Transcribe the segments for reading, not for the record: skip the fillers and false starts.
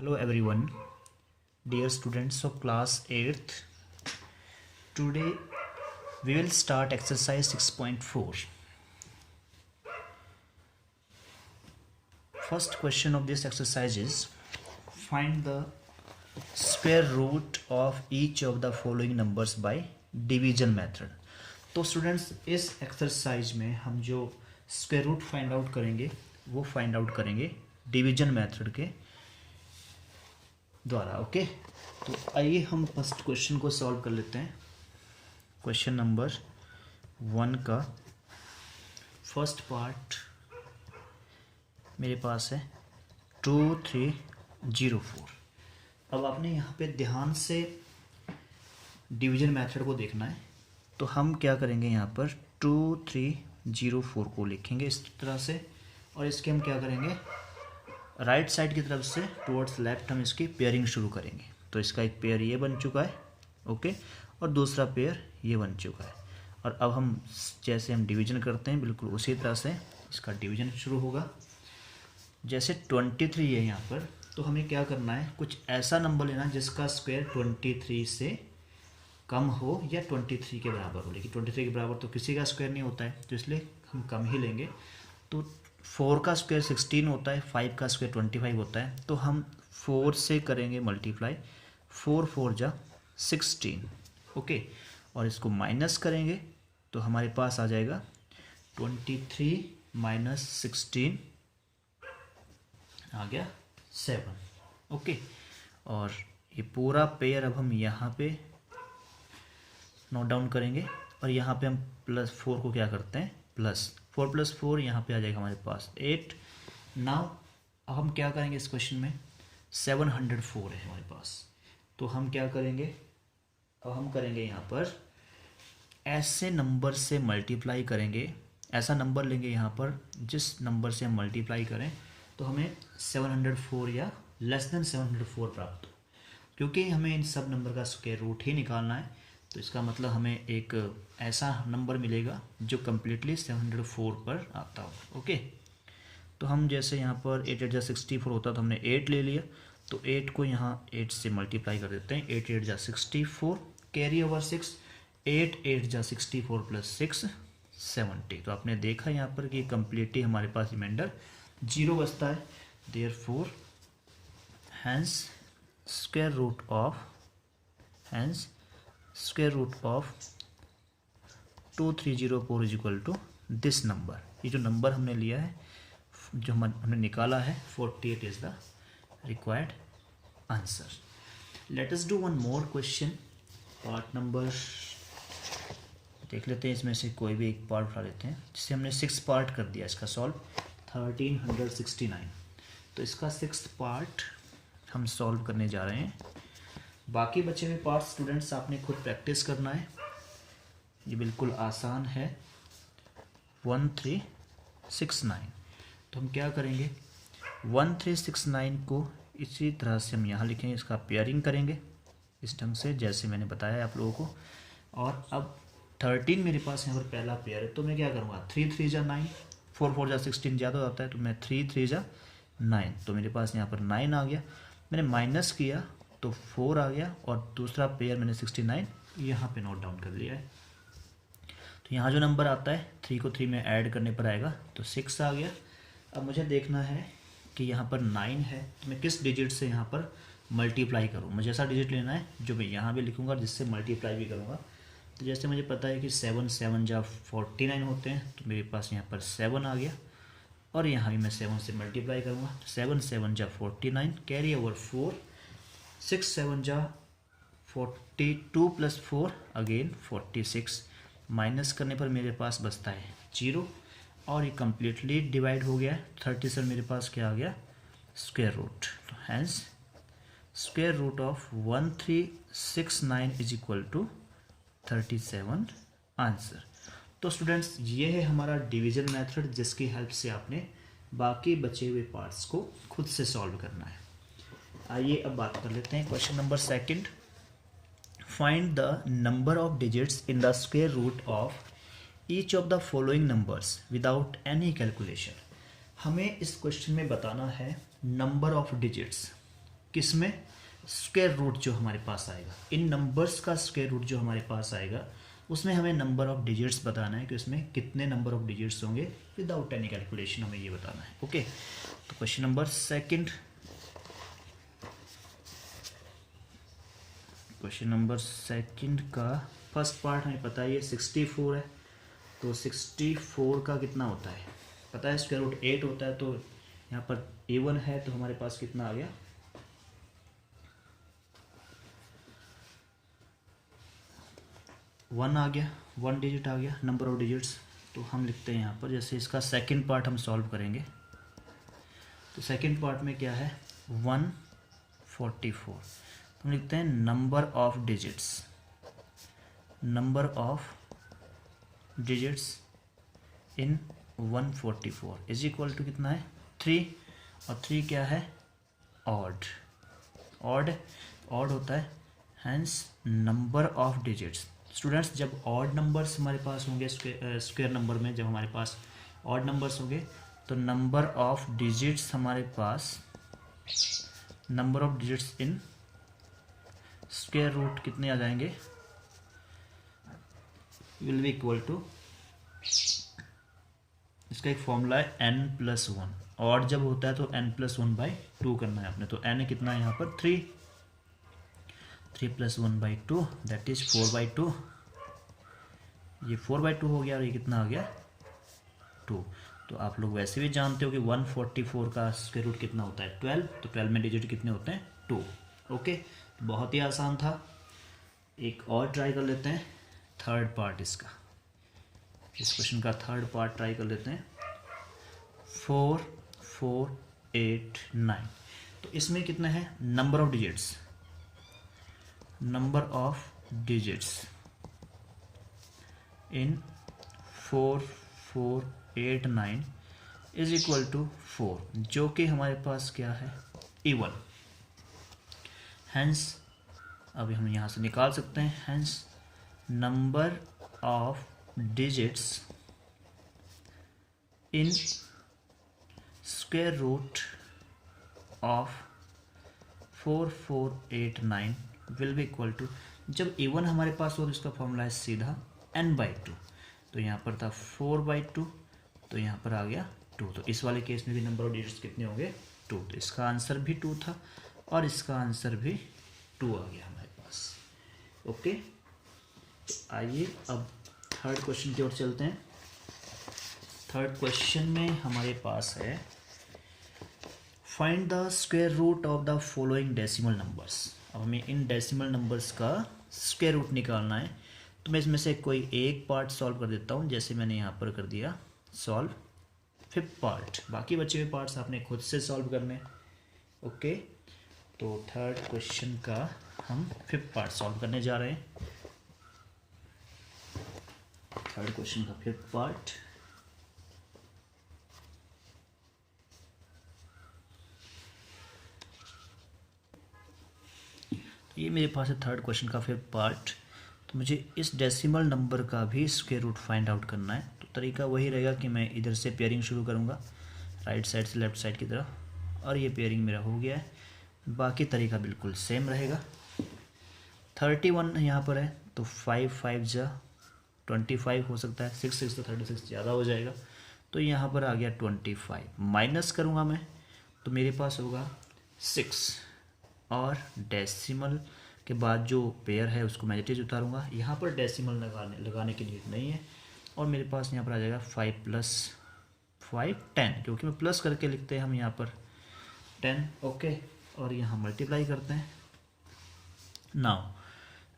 Hello everyone, dear students of class 8th. Today we will start exercise 6.4. First question of this exercise is find the square root of each of the following numbers by division method. तो students इस exercise में हम जो square root find out करेंगे वो find out करेंगे division method के द्वारा. ओके, तो आइए हम फर्स्ट क्वेश्चन को सॉल्व कर लेते हैं. क्वेश्चन नंबर 1 का फर्स्ट पार्ट मेरे पास है 2304. अब आपने यहाँ पे ध्यान से डिवीजन मेथड को देखना है. तो हम क्या करेंगे, यहाँ पर 2304 को लिखेंगे इस तरह से, और इसके हम क्या करेंगे, राइट साइड की तरफ से टुवर्ड्स लेफ्ट हम इसकी पेयरिंग शुरू करेंगे. तो इसका एक पेयर ये बन चुका है, ओके, और दूसरा पेयर ये बन चुका है. और अब हम जैसे हम डिवीजन करते हैं बिल्कुल उसी तरह से इसका डिवीजन शुरू होगा. जैसे 23 है यहाँ पर, तो हमें क्या करना है, कुछ ऐसा नंबर लेना जिसका स्क्वायर 23 से कम हो या 23 के बराबर हो. लेकिन 23 के बराबर तो किसी का स्क्वायर नहीं होता है, तो इसलिए हम कम ही लेंगे. तो 4 का स्क्वायर 16 होता है, 5 का स्क्वायर 25 होता है. तो हम 4 से करेंगे मल्टीप्लाई, 4 4 जा 16, ओके, और इसको माइनस करेंगे तो हमारे पास आ जाएगा 23 माइनस 16 आ गया 7, ओके. और ये पूरा पेयर अब हम यहाँ पे नोट डाउन करेंगे, और यहाँ पे हम +4 को क्या करते हैं, प्लस 4 + 4 यहाँ पे आ जाएगा हमारे पास 8. नाउ अब हम क्या करेंगे, इस क्वेश्चन में 704 है हमारे पास. तो हम क्या करेंगे, अब हम करेंगे यहाँ पर ऐसे नंबर से मल्टीप्लाई करेंगे. ऐसा नंबर लेंगे यहाँ पर जिस नंबर से हम मल्टीप्लाई करें तो हमें 704 या लेस देन 704 प्राप्त हो. क्योंकि हमें इन सब नंबर का स्क्वायर रूट ही निकालना है, तो इसका मतलब हमें एक ऐसा नंबर मिलेगा जो कम्प्लीटली 704 पर आता हो. ओके, तो हम जैसे यहाँ पर 8 8 जा 64 होता, तो हमने 8 ले लिया. तो 8 को यहाँ 8 से मल्टीप्लाई कर देते हैं. 8 8 जा 64, कैरी ओवर 6, 8 8 जा 64 + 6 70. तो आपने देखा यहाँ पर कि कम्प्लीटली हमारे पास रिमाइंडर 0 बचता है. Therefore hence square root of 2304 is equal to this number. ये जो नंबर हमने लिया है, जो हमने निकाला है 48 is the required answer. Let us do one more question. Part number देख लेते हैं, इसमें से कोई भी एक पार्ट उठा लेते हैं. जिससे हमने 6 पार्ट कर दिया इसका सॉल्व, 1369. तो इसका 6th पार्ट हम सॉल्व करने जा रहे हैं. बाकी बचे हुए पार्ट स्टूडेंट्स आपने खुद प्रैक्टिस करना है. ये बिल्कुल आसान है. 1369. तो हम क्या करेंगे, 1369 को इसी तरह से हम यहाँ लिखेंगे. इसका पेयरिंग करेंगे इस ढंग से जैसे मैंने बताया आप लोगों को. और अब 13 मेरे पास यहाँ पर पहला पेयर है, तो मैं क्या करूँगा, 3 3 जा 9, 4 4 जा 16 ज़्यादा हो जाता है, तो मैं 3 3 जा 9. तो मेरे पास यहाँ पर 9 आ गया. मैंने माइनस किया तो 4 आ गया, और दूसरा पेयर मैंने 69 यहाँ पे नोट डाउन कर लिया है. तो यहाँ जो नंबर आता है 3 को 3 में ऐड करने पर आएगा, तो 6 आ गया. अब मुझे देखना है कि यहाँ पर 9 है, तो मैं किस डिजिट से यहाँ पर मल्टीप्लाई करूँ. मुझे ऐसा डिजिट लेना है जो मैं यहाँ भी लिखूँगा जिससे मल्टीप्लाई भी करूँगा. तो जैसे मुझे पता है कि 7 7 जा 49 होते हैं, तो मेरे पास यहाँ पर 7 आ गया, और यहाँ भी मैं 7 से मल्टीप्लाई करूँगा. 7 7 जा 49, कैरी ओवर 4, 6 7 जा 42 + 4 अगेन 46. माइनस करने पर मेरे पास बचता है 0, और ये कम्प्लीटली डिवाइड हो गया है. 37 मेरे पास क्या आ गया, स्क्वायर रूट. तो hence square root of 1369 is equal to 37 answer. तो स्टूडेंट्स ये है हमारा डिवीजन मेथड, जिसकी हेल्प से आपने बाकी बचे हुए पार्ट्स को खुद से सॉल्व करना है. आइए अब बात कर लेते हैं question number 2. Find the number of digits in the square root of each of the following numbers without any calculation. हमें इस क्वेश्चन में बताना है नंबर ऑफ डिजिट्स किस में? स्क्वायर रूट जो हमारे पास आएगा, इन नंबर्स का स्क्वायर रूट जो हमारे पास आएगा उसमें हमें नंबर ऑफ डिजिट्स बताना है कि उसमें कितने नंबर ऑफ डिजिट्स होंगे विदाउट एनी कैलकुलेशन, हमें ये बताना है। ओके, तो question number second, question number second का फर्स्ट पार्ट हमें पता है ये 64 है, तो 64 का कितना होता है पता है, स्क्वायर रूट 8 होता है, तो यहाँ पर A1 है तो हमारे पास कितना आ गया 1 आ गया, 1 डिजिट आ गया, नंबर ऑफ डिजिट्स। तो हम लिखते हैं यहाँ पर, जैसे इसका सेकंड पार्ट हम सॉल्व करेंगे, तो सेकंड पार्ट में क्या है 144, तो हम लिखते हैं number of digits, number of digits in 144 is equal to कितना है 3, और 3 क्या है ऑड, ऑड होता है, hence number of digits. Students जब ऑड नंबर्स हमारे पास होंगे स्क्वायर नंबर में, जब हमारे पास ऑड नंबर्स होंगे तो नंबर ऑफ डिजिट्स हमारे पास, number of digits in square root कितने आ जाएंगे, विल बी इक्वल टू, इसका एक फॉर्मूला है n+1, और जब होता है तो n+1/2 करना है आपने, तो n कितना है यहाँ पर 3 + 1/2 दैट इज 4/2, ये 4/2 हो गया, और ये कितना आ गया 2। तो आप लोग वैसे भी जानते हो कि 144 का स्क्वायर रूट कितना होता है 12, तो 12 में डिजिट कितने होते हैं 2। ओके, बहुत ही आसान था। एक और ट्राई कर लेते हैं थर्ड पार्ट इसका, इस क्वेश्चन का थर्ड पार्ट ट्राई कर लेते हैं 4 4 8 9। तो इसमें कितना है number of digits, number of digits in 4 4 8 9 is equal to 4, जो कि हमारे पास क्या है इवन, हैंस अभी हम यहाँ से निकाल सकते हैं, hence number of digits in square root of 4 4 8 9 will be equal to, जब इवन हमारे पास हो तो इसका फॉर्मूला है सीधा n/2, तो यहाँ पर था 4/2, तो यहाँ पर आ गया 2, तो इस वाले केस में भी नंबर ऑफ डिजिट्स कितने होंगे 2, तो इसका आंसर भी 2 था और इसका आंसर भी 2 आ गया हमारे पास। ओके, तो आइए अब थर्ड क्वेश्चन की ओर चलते हैं। थर्ड क्वेश्चन में हमारे पास है find the square root of the following decimal numbers. अब हमें इन डेसिमल नंबर्स का स्क्वायर रूट निकालना है, तो मैं इसमें से कोई एक पार्ट सॉल्व कर देता हूँ, जैसे मैंने यहाँ पर कर दिया सॉल्व 5th पार्ट, बाकी बचे हुए पार्ट्स आपने खुद से सॉल्व करने। ओके, तो थर्ड क्वेश्चन का हम 5th पार्ट सॉल्व करने जा रहे हैं। थर्ड क्वेश्चन का 5th पार्ट, ये मेरे पास है थर्ड क्वेश्चन का 5th पार्ट। तो मुझे इस डेसिमल नंबर का भी स्क्वायर रूट फाइंड आउट करना है, तो तरीका वही रहेगा कि मैं इधर से पेयरिंग शुरू करूँगा राइट साइड से लेफ्ट साइड की तरफ, और ये पेयरिंग मेरा हो गया है, बाकी तरीका बिल्कुल सेम रहेगा। 31 यहाँ पर है, तो 5 5 जा 25 हो सकता है, 6 6 तो 36 ज़्यादा हो जाएगा, तो यहाँ पर आ गया 25, माइनस करूँगा मैं तो मेरे पास होगा 6, और डेसिमल के बाद जो पेयर है उसको मैं एज उतारूँगा, यहाँ पर डेसिमल लगाने की नीड नहीं है, और मेरे पास यहाँ पर आ जाएगा 5 + 5 10, क्योंकि मैं प्लस करके लिखते हैं हम यहाँ पर 10। ओके, और यहाँ मल्टीप्लाई करते हैं। नाउ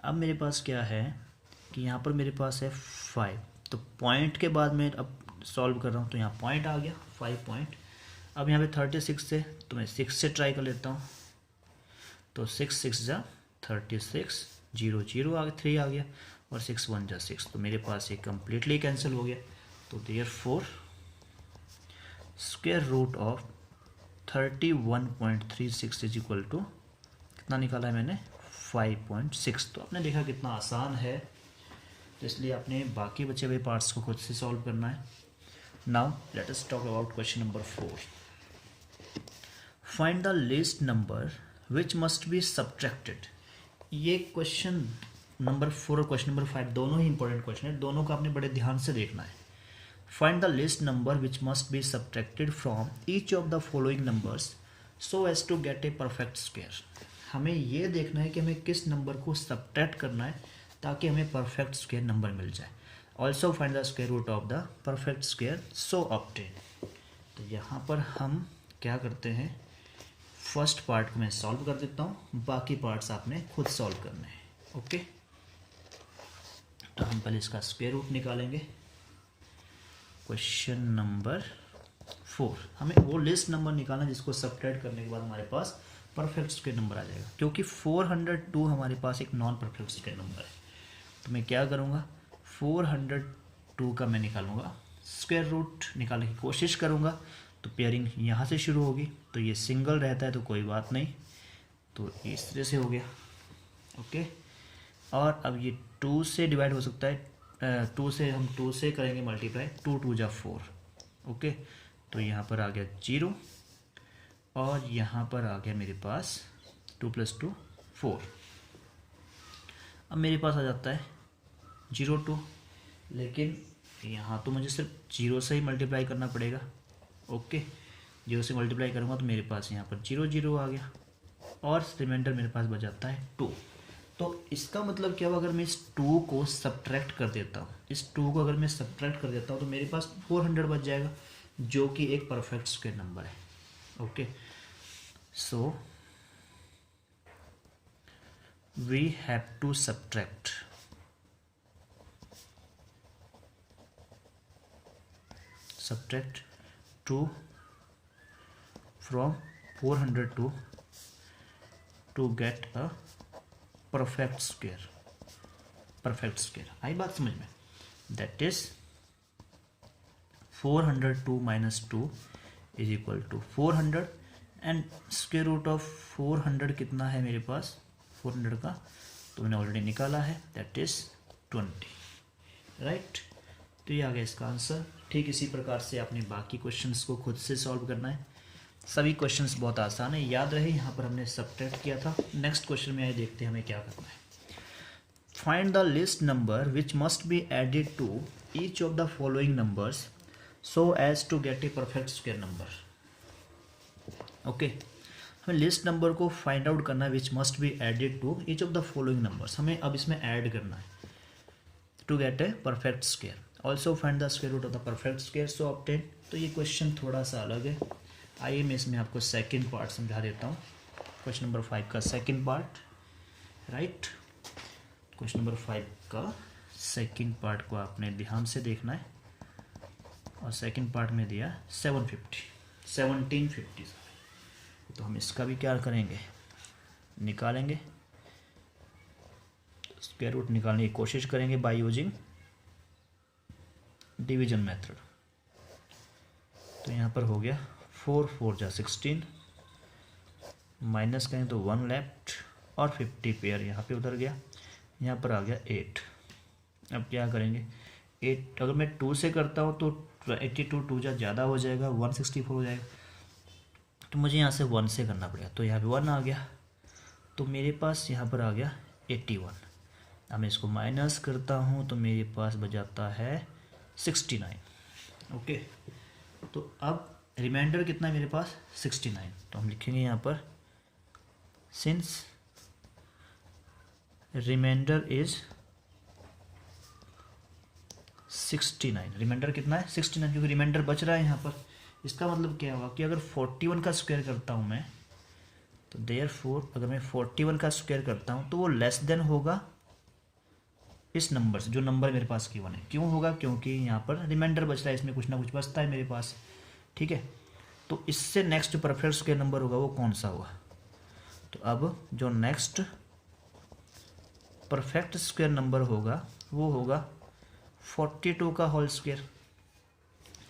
अब मेरे पास क्या है कि यहाँ पर मेरे पास है 5, तो पॉइंट के बाद मैं अब सॉल्व कर रहा हूँ, तो यहाँ पॉइंट आ गया 5 पॉइंट। अब यहाँ पे 36 से, तो मैं 6 से ट्राई कर लेता हूँ, तो 6 6 जा 36, 0 0 आ गया, 3 आ गया, और 6 1 जा 6, तो मेरे पास ये कम्प्लीटली कैंसिल हो गया। तो therefore square root of 31.36 is equal to कितना निकाला है मैंने 5.6। तो आपने देखा कितना आसान है, तो इसलिए आपने बाकी बचे हुए पार्ट्स को खुद से सॉल्व करना है। Now let us talk about question number 4। Find the least number which must be subtracted. ये क्वेश्चन नंबर 4 और क्वेश्चन नंबर 5 दोनों ही इंपॉर्टेंट क्वेश्चन है, दोनों को आपने बड़े ध्यान से देखना है। Find the least number which must be subtracted from each of the following numbers so as to get a perfect square. हमें ये देखना है कि हमें किस नंबर को सब्ट्रैक्ट करना है ताकि हमें परफेक्ट स्क्वायर नंबर मिल जाए। Also find the square root of the perfect square so obtain. तो यहाँ पर हम क्या करते हैं, फर्स्ट पार्ट को मैं सॉल्व कर देता हूँ, बाकी पार्ट्स आपने खुद सॉल्व करने हैं। ओके, तो हम पहले इसका स्क्वायर रूट निकालेंगे। क्वेश्चन नंबर 4, हमें वो लिस्ट नंबर निकालना जिसको सब्ट्रैक्ट करने के बाद हमारे पास परफेक्ट स्क्वायर नंबर आ जाएगा, क्योंकि 402 हमारे पास एक नॉन परफेक्ट स्क्वायर नंबर है। तो मैं क्या करूँगा, 402 का मैं निकालूंगा स्क्वायर रूट, निकालने की कोशिश करूँगा। तो पेयरिंग यहाँ से शुरू होगी, तो ये सिंगल रहता है तो कोई बात नहीं, तो इस तरह से हो गया। ओके, और अब ये 2 से डिवाइड हो सकता है, 2 से हम 2 से करेंगे मल्टीप्लाई, 2 2 जा 4। ओके, तो यहाँ पर आ गया 0 और यहाँ पर आ गया मेरे पास 2 + 2 4। अब मेरे पास आ जाता है 0 2, लेकिन यहाँ तो मुझे सिर्फ 0 से ही मल्टीप्लाई करना पड़ेगा। ओके, 0 से मल्टीप्लाई करूँगा तो मेरे पास यहाँ पर 0 0 आ गया और रिमाइंडर मेरे पास बच जाता है 2। तो इसका मतलब क्या हुआ, अगर मैं इस 2 को सब्ट्रैक्ट कर देता हूँ, इस 2 को अगर मैं सब्ट्रैक्ट कर देता हूँ तो मेरे पास 400 बच जाएगा, जो कि एक परफेक्ट स्क्वायर नंबर है। Okay, so we have to subtract subtract 2 from 402 to get a perfect square। perfect square आई बात समझ में? that is 402 minus 2 is equal to 400 and square root of 400 कितना है मेरे पास, 400 का तो मैंने ऑलरेडी निकाला है, that is 20। राइट, तो ये आ गया इसका आंसर। ठीक इसी प्रकार से आपने बाकी क्वेश्चंस को खुद से सॉल्व करना है। सभी क्वेश्चंस बहुत आसान है, याद रहे यहाँ पर हमने सब्ट्रैक्ट किया था। नेक्स्ट क्वेश्चन में आए, देखते हैं हमें क्या करना है। Find the least number which must be added to each of the following numbers so as to get a perfect square number. Okay, हमें लिस्ट नंबर को फाइंड आउट करना है which must be added to each of the following numbers. हमें अब इसमें add करना है to get a perfect square. Also find the square root of the perfect square so obtain. तो ये क्वेश्चन थोड़ा सा अलग है, आइए मैं इसमें आपको सेकंड पार्ट समझा देता हूँ। क्वेश्चन नंबर 5 का second part. Right, question number 5 का सेकंड पार्ट को आपने ध्यान से देखना है। और सेकंड पार्ट में दिया 1750। तो हम इसका भी क्या करेंगे, निकालेंगे, स्क्वायर रूट निकालने की कोशिश करेंगे बाय यूजिंग डिवीजन मेथड। तो यहाँ पर हो गया 4 4 जा 16, माइनस करें तो 1 लेफ्ट और 50 पेयर यहाँ पे उधर गया, यहाँ पर आ गया 8। अब क्या करेंगे, 8 अगर मैं 2 से करता हूँ तो 82 2 जा ज़्यादा हो जाएगा, 164 हो जाएगा, तो मुझे यहाँ से 1 से करना पड़ेगा। तो यहाँ पे 1 आ गया, तो मेरे पास यहाँ पर आ गया 81। अब मैं इसको माइनस करता हूँ तो मेरे पास बच जाता है 69। ओके, तो अब रिमाइंडर कितना है मेरे पास, 69। तो हम लिखेंगे यहाँ पर सिंस रिमाइंडर इज 69। रिमाइंडर कितना है, 69, क्योंकि रिमाइंडर बच रहा है यहाँ पर। इसका मतलब क्या हुआ कि अगर 41 का स्क्वायर करता हूँ मैं, तो देयरफॉर अगर मैं 41 का स्क्वायर करता हूँ तो वो लेस देन होगा इस नंबर से, जो नंबर मेरे पास गिवन है। क्यों होगा, क्योंकि यहाँ पर रिमाइंडर बच रहा है, इसमें कुछ ना कुछ बचता है मेरे पास। ठीक है, तो इससे नेक्स्ट जो परफेक्ट स्क्वायर नंबर होगा वो कौन सा होगा, तो अब जो नेक्स्ट परफेक्ट स्क्वायर नंबर होगा वो होगा 42 का होल स्क्वायर।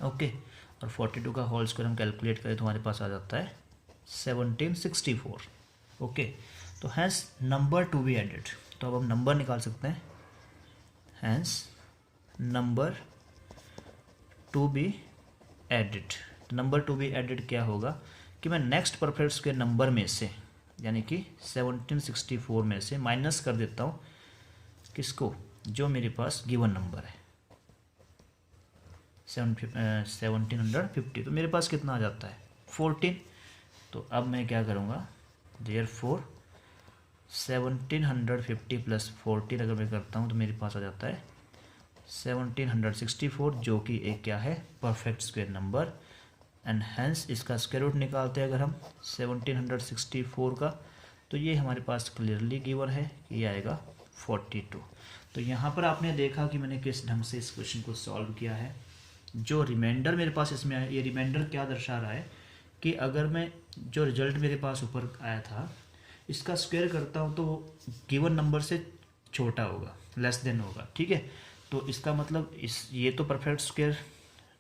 ओके, और 42 का होल स्क्वायर हम कैलकुलेट करें तो हमारे पास आ जाता है 1764। ओके, तो hence number to be added. तो अब हम नंबर निकाल सकते हैं, hence number to be added. Number to be added क्या होगा कि मैं नेक्स्ट परफेक्ट स्क्वायर नंबर में से यानी कि 1764 में से माइनस कर देता हूँ किसको, जो मेरे पास गिवन नंबर है 1750, तो मेरे पास कितना आ जाता है 14। तो अब मैं क्या करूँगा, देयरफॉर 1750 प्लस 14 अगर मैं करता हूँ तो मेरे पास आ जाता है 1764, जो कि एक क्या है perfect square number. And hence इसका स्क्वायर रूट निकालते हैं अगर हम 1764 का, तो ये हमारे पास क्लियरली गिवन है कि ये आएगा 42। तो यहाँ पर आपने देखा कि मैंने किस ढंग से इस क्वेश्चन को सॉल्व किया है। जो रिमाइंडर मेरे पास इसमें आया, ये रिमाइंडर क्या दर्शा रहा है कि अगर मैं जो रिजल्ट मेरे पास ऊपर आया था इसका स्क्वायर करता हूँ तो वो गिवन नंबर से छोटा होगा, लेस देन होगा, ठीक है। तो इसका मतलब ये तो परफेक्ट स्क्वायर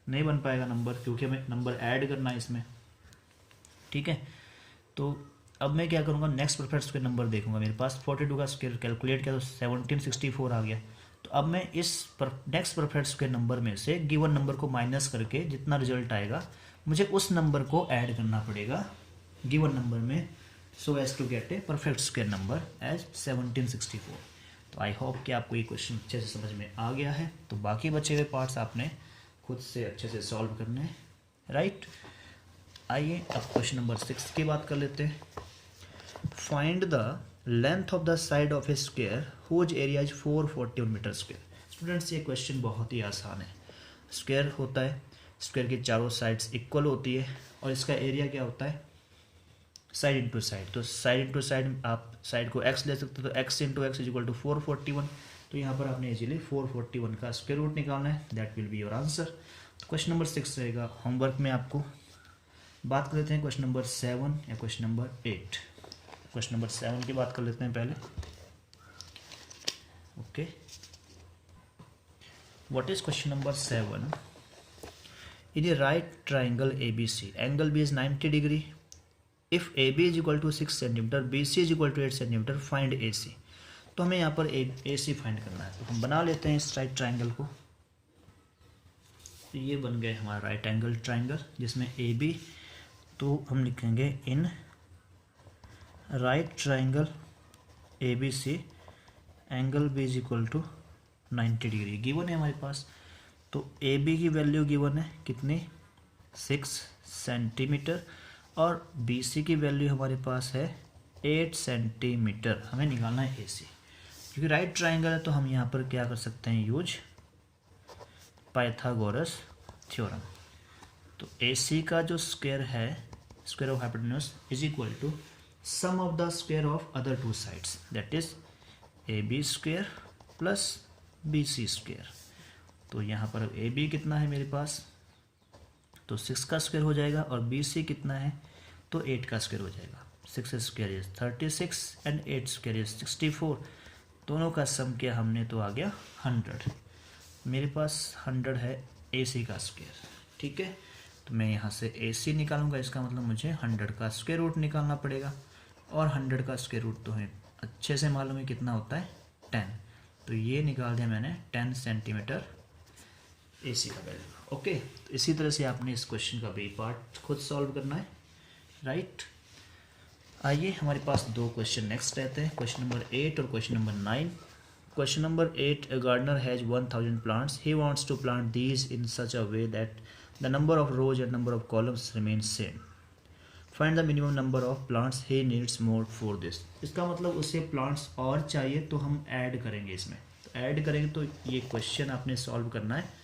नहीं बन पाएगा नंबर, क्योंकि हमें नंबर ऐड करना है इसमें, ठीक है। तो अब मैं क्या करूँगा, नेक्स्ट परफेक्ट स्क्वायर नंबर देखूंगा। मेरे पास 42 का स्क्वायर कैलकुलेट किया तो 1764 आ गया। तो अब मैं इस नेक्स्ट परफेक्ट स्क्वायर नंबर में से गिवन नंबर को माइनस करके जितना रिजल्ट आएगा मुझे उस नंबर को ऐड करना पड़ेगा गिवन नंबर में, so as to get a perfect square number as 1764। तो आई होप कि आपको ये क्वेश्चन अच्छे से समझ में आ गया है। तो बाकी बचे हुए पार्ट्स आपने खुद से अच्छे से सॉल्व करने हैं, राइट। आइए अब क्वेश्चन नंबर 6 की बात कर लेते हैं। Find the length of the side of a square whose area is 441 metre square. Students ये क्वेश्चन बहुत ही आसान है। स्क्वायर होता है, स्क्वायर की चारों साइड्स इक्वल होती है और इसका एरिया क्या होता है साइड इंटू साइड। तो साइड इंटू साइड आप साइड को x ले सकते हो, तो x into x is equal to 441। तो यहाँ पर आपने इजीली 441 का स्क्वायर रूट निकालना है, that will be your answer. तो क्वेश्चन नंबर 6 रहेगा। होमवर्क में आपको बात कर लेते हैं क्वेश्चन नंबर 7 या क्वेश्चन नंबर 8। क्वेश्चन नंबर 7 की बात कर लेते हैं पहले। Okay, what is question number 7? In A right triangle ABC, angle B is 90 degree. If AB is equal to 6 centimetre, BC is equal to 8 centimetre, find AC। तो हमें यहाँ पर AC फाइंड करना है। तो हम बना लेते हैं इस राइट ट्राइंगल को। तो ये बन गया हमारा राइट एंगल ट्राइंगल जिसमें AB, तो हम लिखेंगे in right triangle ABC angle B is equal to 90 degree given है हमारे पास। तो AB की वैल्यू गिवन है कितनी 6 सेंटीमीटर और BC की वैल्यू हमारे पास है 8 सेंटीमीटर। हमें निकालना है AC, क्योंकि राइट ट्राइंगल है तो हम यहाँ पर क्या कर सकते हैं यूज पाइथागोरस थ्योरम। तो AC का जो स्क्वायर है, square of hypotenuse is equal to sum of the square of other two sides, that is AB square plus BC square. तो यहाँ पर अब AB कितना है मेरे पास, तो 6 का स्क्वायर हो जाएगा और BC कितना है तो 8 का स्क्वायर हो जाएगा। 6 square is 36 and 8 square is 64। दोनों का सम किया हमने तो आ गया 100। मेरे पास 100 है AC का स्क्वायर, ठीक है। तो मैं यहाँ से AC निकालूंगा, इसका मतलब मुझे 100 का स्क्वायर रूट निकालना पड़ेगा और 100 का स्क्वायर रूट तो हमें अच्छे से मालूम है कितना होता है 10। तो ये निकाल दिया मैंने 10 सेंटीमीटर AC का वैल्यू। ओके, तो इसी तरह से आपने इस क्वेश्चन का बी पार्ट खुद सॉल्व करना है, राइट। आइए हमारे पास दो क्वेश्चन नेक्स्ट रहते हैं, क्वेश्चन नंबर 8 और question number 9। Question number 8, a gardener has 1000 plants. He wants to plant these in such a way that the number of rows and number of columns remain same. Find the minimum number of plants he needs more for this. इसका मतलब उसे plants और चाहिए तो हम add करेंगे इसमें। तो ऐड करेंगे तो ये क्वेश्चन आपने सॉल्व करना है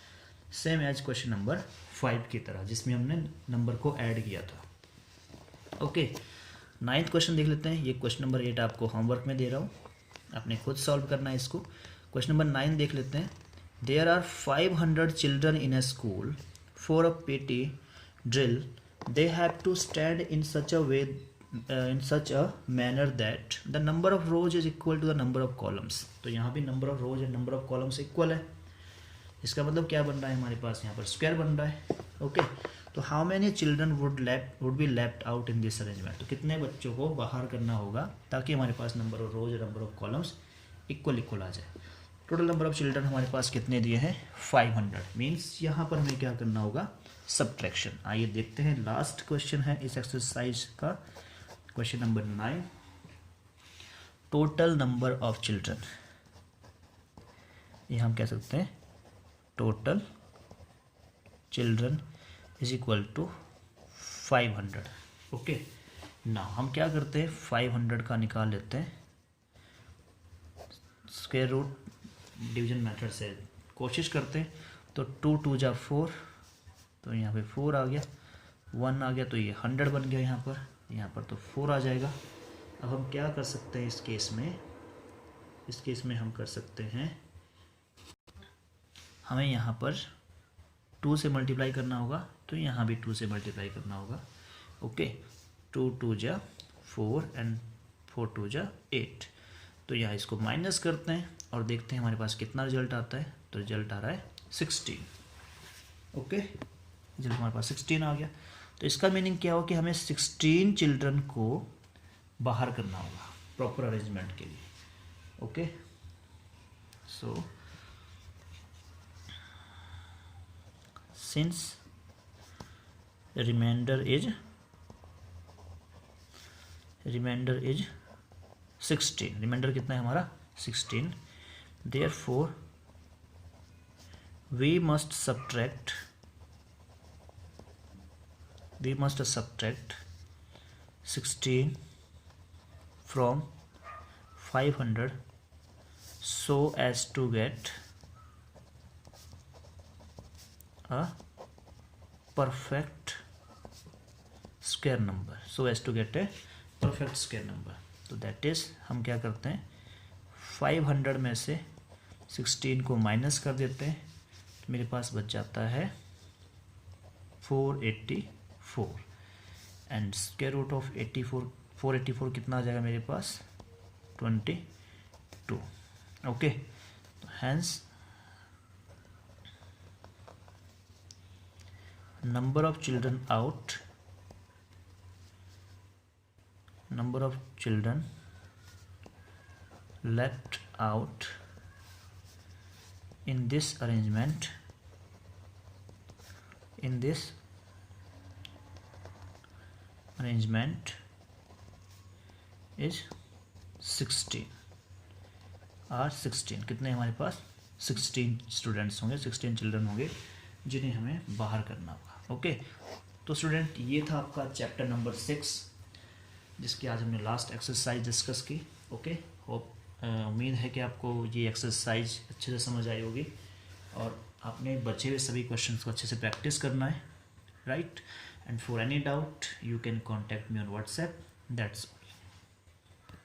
सेम एज क्वेश्चन नंबर 5 की तरह, जिसमें हमने नंबर को ऐड किया था। ओके, 9th क्वेश्चन देख लेते हैं। ये क्वेश्चन नंबर 8 आपको होमवर्क में दे रहा हूँ, आपने खुद सॉल्व करना है इसको। क्वेश्चन नंबर 9 देख लेते हैं। There are 500 children in a school for a PT drill. They have to stand in such a way in such a manner that the number of rows is equal to the number of columns. तो यहाँ भी number of rows and number of columns equal है। इसका मतलब क्या बन रहा है हमारे पास यहाँ पर स्क्वायर बन रहा है। ओके, तो how many children would be left out in this arrangement. तो कितने बच्चों को बाहर करना होगा ताकि हमारे पास नंबर ऑफ रोज और नंबर ऑफ कॉलम्स इक्वल आ जाए। टोटल नंबर ऑफ चिल्ड्रन हमारे पास कितने दिए हैं 500। मीन्स यहाँ पर हमें क्या करना होगा सब्ट्रैक्शन। आइए देखते हैं, लास्ट क्वेश्चन है इस एक्सरसाइज का, question number 9। Total number of children, ये हम कह सकते हैं total children is equal to 500। Okay, ना हम क्या करते हैं 500 का निकाल लेते हैं स्क्वायर रूट डिवीजन मेथड से कोशिश करते हैं। तो 2 2 जा 4, तो यहाँ पे 4 आ गया, 1 आ गया, तो ये 100 बन गया यहाँ पर तो 4 आ जाएगा। अब हम क्या कर सकते हैं इस केस में हम कर सकते हैं, हमें यहाँ पर 2 से मल्टीप्लाई करना होगा, तो यहाँ भी 2 से मल्टीप्लाई करना होगा। ओके, 2 2 जा 4 एंड 4 2 जा 8, तो यहाँ इसको माइनस करते हैं और देखते हैं हमारे पास कितना रिजल्ट आता है। तो रिजल्ट आ रहा है 16। ओके, रिजल्ट हमारे पास 16 आ गया। तो इसका मीनिंग क्या हो कि हमें 16 चिल्ड्रन को बाहर करना होगा प्रॉपर अरेंजमेंट के लिए। Okay, so since remainder is 16, remainder कितना है हमारा 16, therefore we must subtract 16 from 500 so as to get a perfect square number, तो दैट इज हम क्या करते हैं 500 में से 16 को माइनस कर देते हैं, तो मेरे पास बच जाता है 484 एंड स्क्वायर रूट ऑफ 484 कितना आ जाएगा मेरे पास 22। ओके, तो hence number of children left out in this arrangement is 16 और 16 कितने हमारे पास 16 स्टूडेंट्स होंगे, 16 चिल्ड्रन होंगे जिन्हें हमें बाहर करना होगा। ओके, तो स्टूडेंट ये था आपका चैप्टर नंबर 6 जिसकी आज हमने लास्ट एक्सरसाइज डिस्कस की। ओके, होप उम्मीद है कि आपको ये एक्सरसाइज अच्छे से समझ आई होगी और आपने बचे हुए सभी क्वेश्चंस को अच्छे से प्रैक्टिस करना है, right. And for any doubt you can contact me on WhatsApp, that's